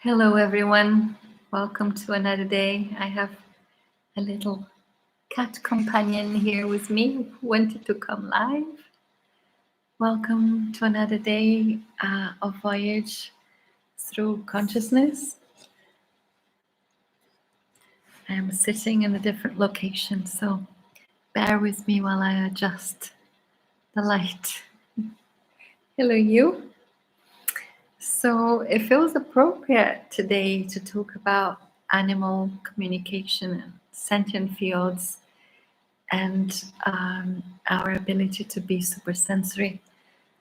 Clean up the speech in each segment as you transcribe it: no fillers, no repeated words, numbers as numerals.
Hello, everyone. Welcome to another day. I have a little cat companion here with me who wanted to come live. Welcome to another day of Voyage through consciousness. I am sitting in a different location, so bear with me while I adjust the light. Hello, you. So it feels appropriate today to talk about animal communication and sentient fields and our ability to be supersensory.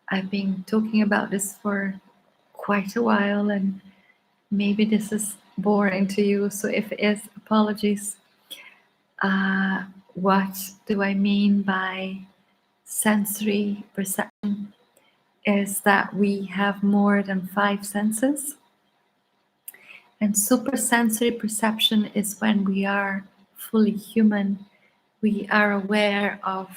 I've been talking about this for quite a while, and maybe this is boring to you. So if it is, apologies. What do I mean by sensory perception? Is that we have more than 5 senses. And supersensory perception is when we are fully human. We are aware of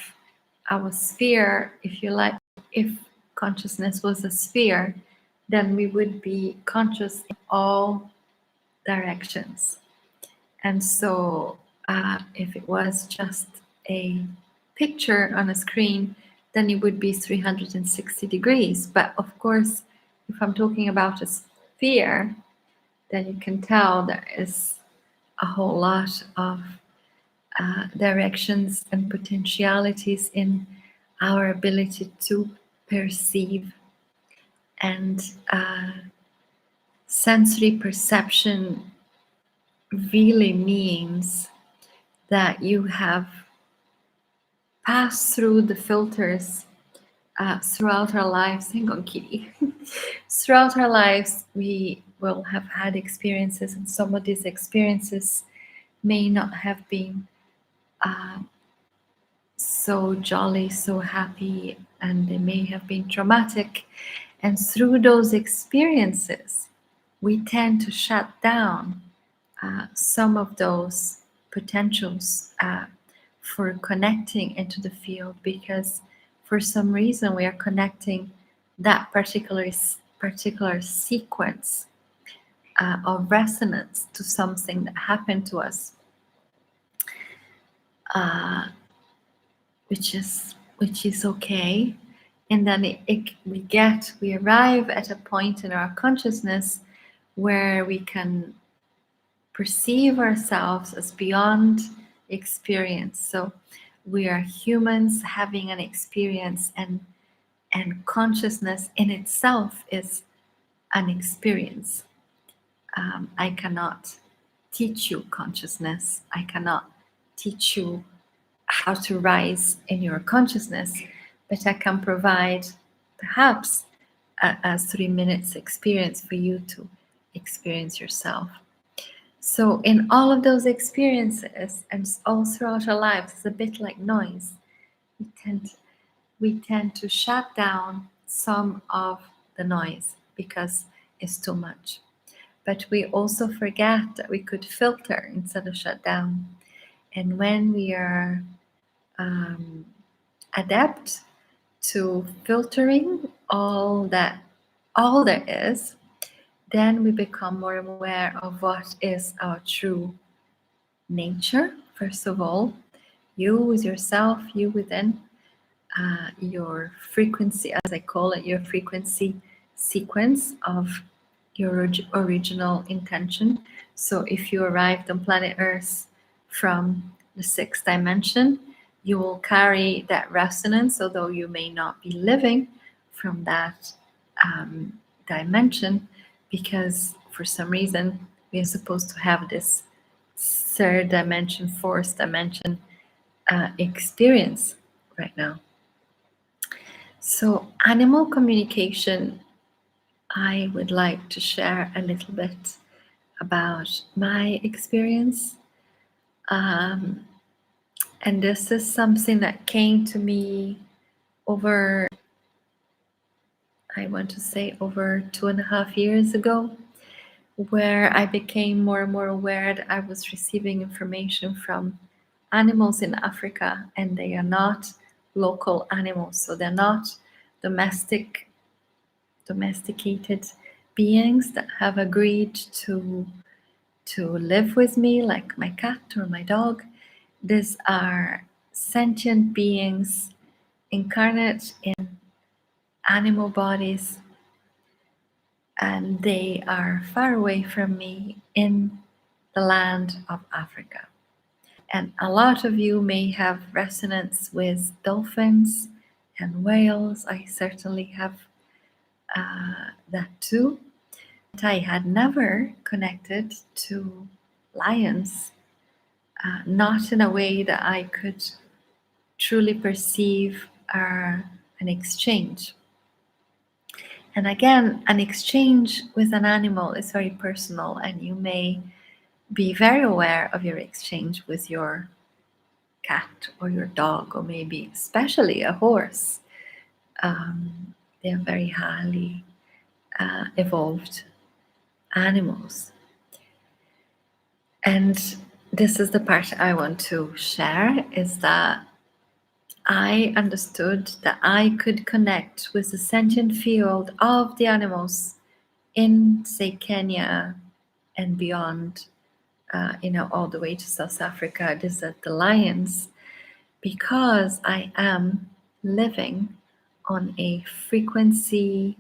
our sphere, if you like. If consciousness was a sphere, then we would be conscious in all directions. And so if it was just a picture on a screen, then it would be 360 degrees. But of course, if I'm talking about a sphere, then you can tell there is a whole lot of directions and potentialities in our ability to perceive. And sensory perception really means that you have passed through the filters throughout our lives. Hang on, kitty. Throughout our lives, we will have had experiences, and some of these experiences may not have been so jolly, so happy, and they may have been traumatic. And through those experiences, we tend to shut down some of those potentials for connecting into the field, because for some reason we are connecting that particular sequence of resonance to something that happened to us, which is okay. And then we arrive at a point in our consciousness where we can perceive ourselves as beyond experience. So we are humans having an experience, and consciousness in itself is an experience. I cannot teach you consciousness. I cannot teach you how to rise in your consciousness, but I can provide perhaps a 3 minutes experience for you to experience yourself. So in all of those experiences, and all throughout our lives, it's a bit like noise. We tend to shut down some of the noise because it's too much. But we also forget that we could filter instead of shut down. And when we are adept to filtering all there is, then we become more aware of what is our true nature. First of all, you with yourself, you within, your frequency, as I call it, your frequency sequence of your original intention. So if you arrived on planet Earth from the 6th dimension, you will carry that resonance, although you may not be living from that dimension, because for some reason we are supposed to have this 3rd dimension, 4th dimension experience right now. So animal communication, I would like to share a little bit about my experience. And this is something that came to me over 2.5 years ago, where I became more and more aware that I was receiving information from animals in Africa, and they are not local animals. So they're not domesticated beings that have agreed to live with me, like my cat or my dog. These are sentient beings incarnate in animal bodies, and they are far away from me in the land of Africa. And a lot of you may have resonance with dolphins and whales. I certainly have that too. But I had never connected to lions, not in a way that I could truly perceive an exchange. And again, an exchange with an animal is very personal, and you may be very aware of your exchange with your cat or your dog, or maybe especially a horse. They are very highly evolved animals. And this is the part I want to share, is that I understood that I could connect with the sentient field of the animals in, say, Kenya and beyond, all the way to South Africa. This is the lions, because I am living on a frequency,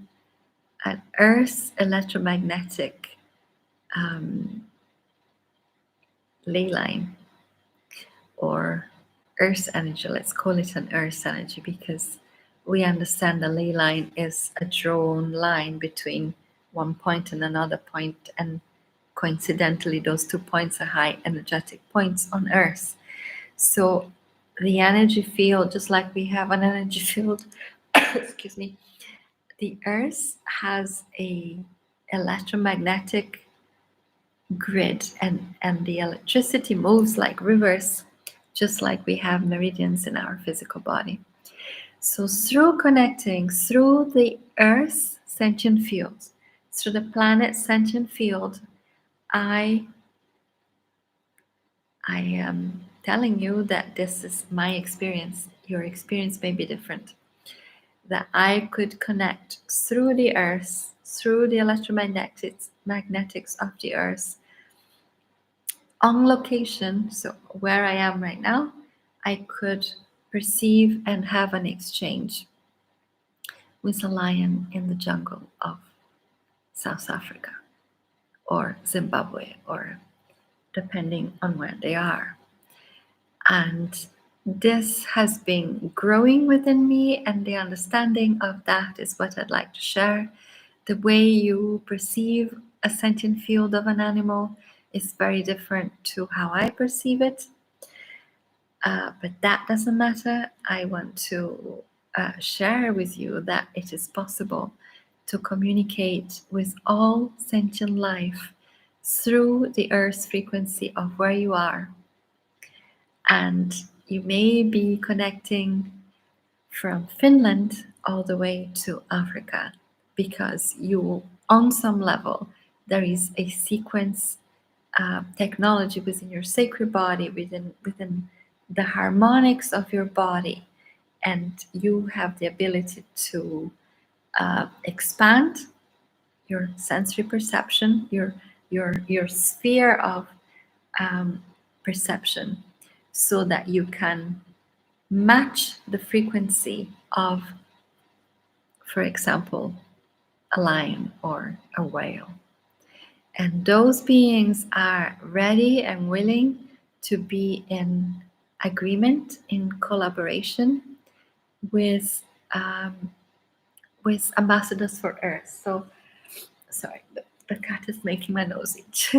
an Earth electromagnetic ley line, or Earth energy. Let's call it an Earth energy, because we understand the ley line is a drawn line between one point and another point, and coincidentally those 2 points are high energetic points on Earth. So the energy field, just like we have an energy field, excuse me, the Earth has a electromagnetic grid, and the electricity moves like rivers, just like we have meridians in our physical body. So through connecting through the Earth's sentient field, through the planet's sentient field, I am telling you that this is my experience. Your experience may be different. That I could connect through the Earth, through the electromagnetics of the Earth, on location. So where I am right now, I could perceive and have an exchange with a lion in the jungle of South Africa or Zimbabwe, or depending on where they are. And this has been growing within me, and the understanding of that is what I'd like to share. The way you perceive a sentient field of an animal is very different to how I perceive it. But that doesn't matter. I want to share with you that it is possible to communicate with all sentient life through the Earth's frequency of where you are. And you may be connecting from Finland all the way to Africa, because you, on some level, there is a sequence technology within your sacred body, within the harmonics of your body, and you have the ability to expand your sensory perception, your sphere of perception, so that you can match the frequency of, for example, a lion or a whale. And those beings are ready and willing to be in agreement, in collaboration with ambassadors for Earth. So, sorry, the cat is making my nose itch.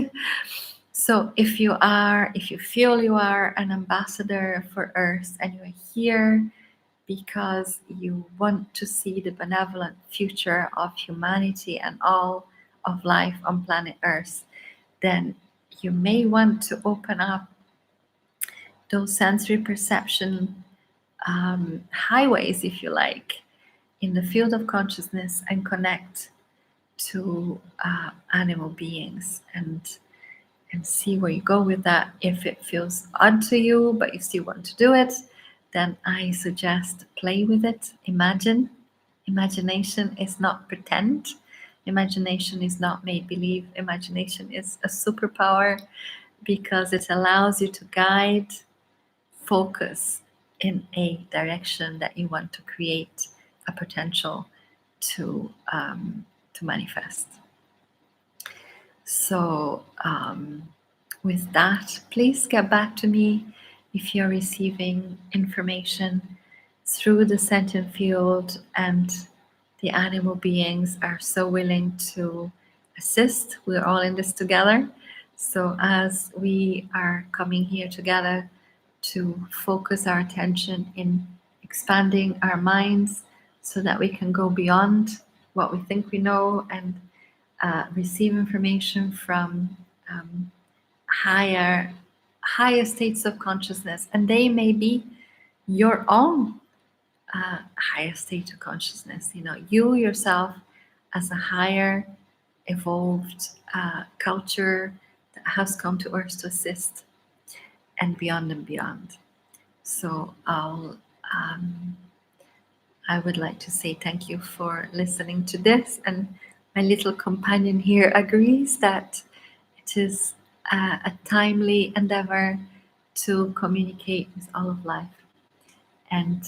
So if you feel you are an ambassador for Earth, and you're here because you want to see the benevolent future of humanity and all of life on planet Earth, then you may want to open up those sensory perception highways, if you like, in the field of consciousness, and connect to animal beings, and see where you go with that. If it feels odd to you, but you still want to do it, then I suggest play with it. Imagination is not pretend. Imagination is not make believe. Imagination is a superpower because it allows you to guide, focus in a direction that you want to create a potential to manifest. So, with that, please get back to me if you're receiving information through the sentient field and the animal beings are so willing to assist. We're all in this together. So, as we are coming here together to focus our attention in expanding our minds so that we can go beyond what we think we know and receive information from higher states of consciousness, and they may be your own higher state of consciousness. You know, you yourself as a higher evolved culture that has come to earth to assist, and beyond and beyond. So I would like to say thank you for listening to this, and my little companion here agrees that it is a timely endeavor to communicate with all of life. And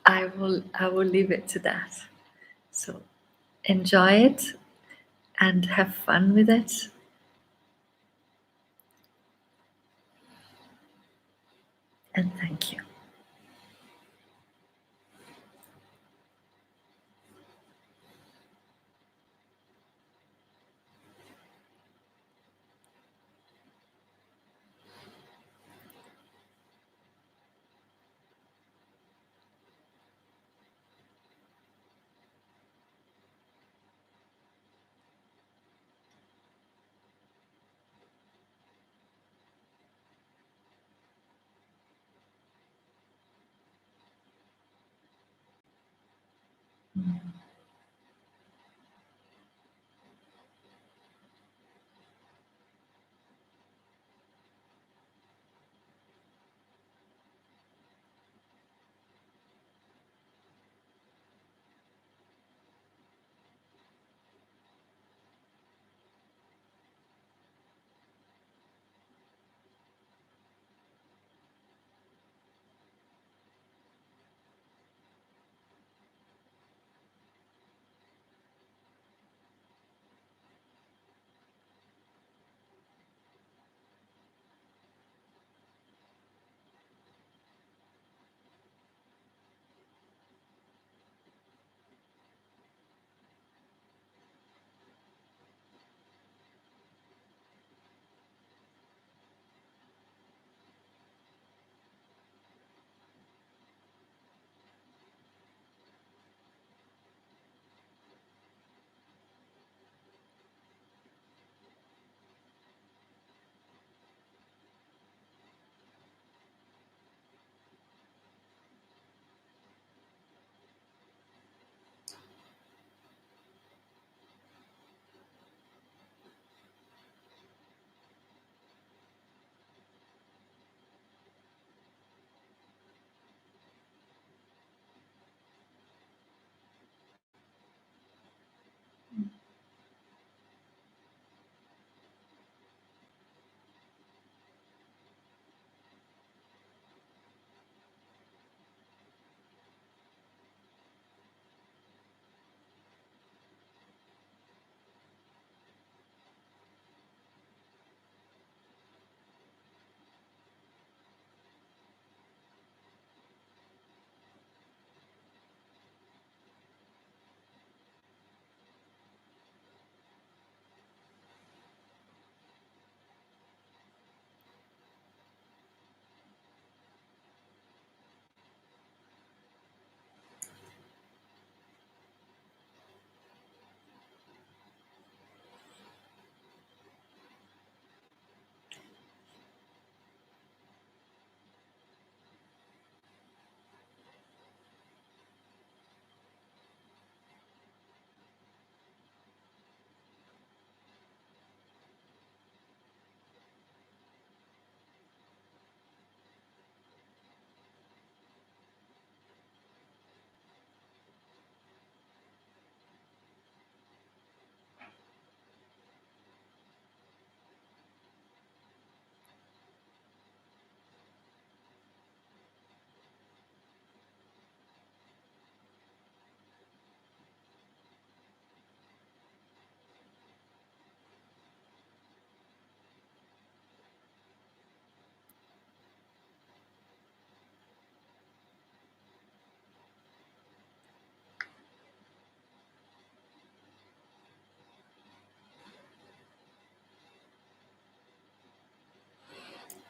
I will leave it to that. So enjoy it and have fun with it. And thank you.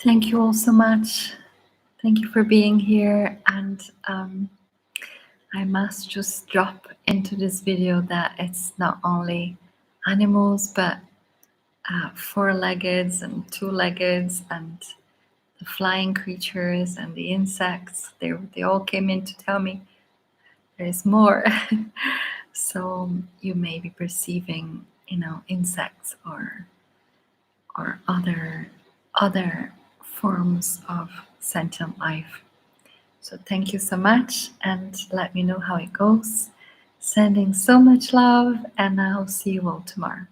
Thank you all so much. Thank you for being here. And I must just drop into this video that it's not only animals, but four-leggeds and two-leggeds and the flying creatures and the insects. They all came in to tell me there's more. So you may be perceiving, insects or other forms of sentient life. So thank you so much, and let me know how it goes. Sending so much love, and I'll see you all tomorrow.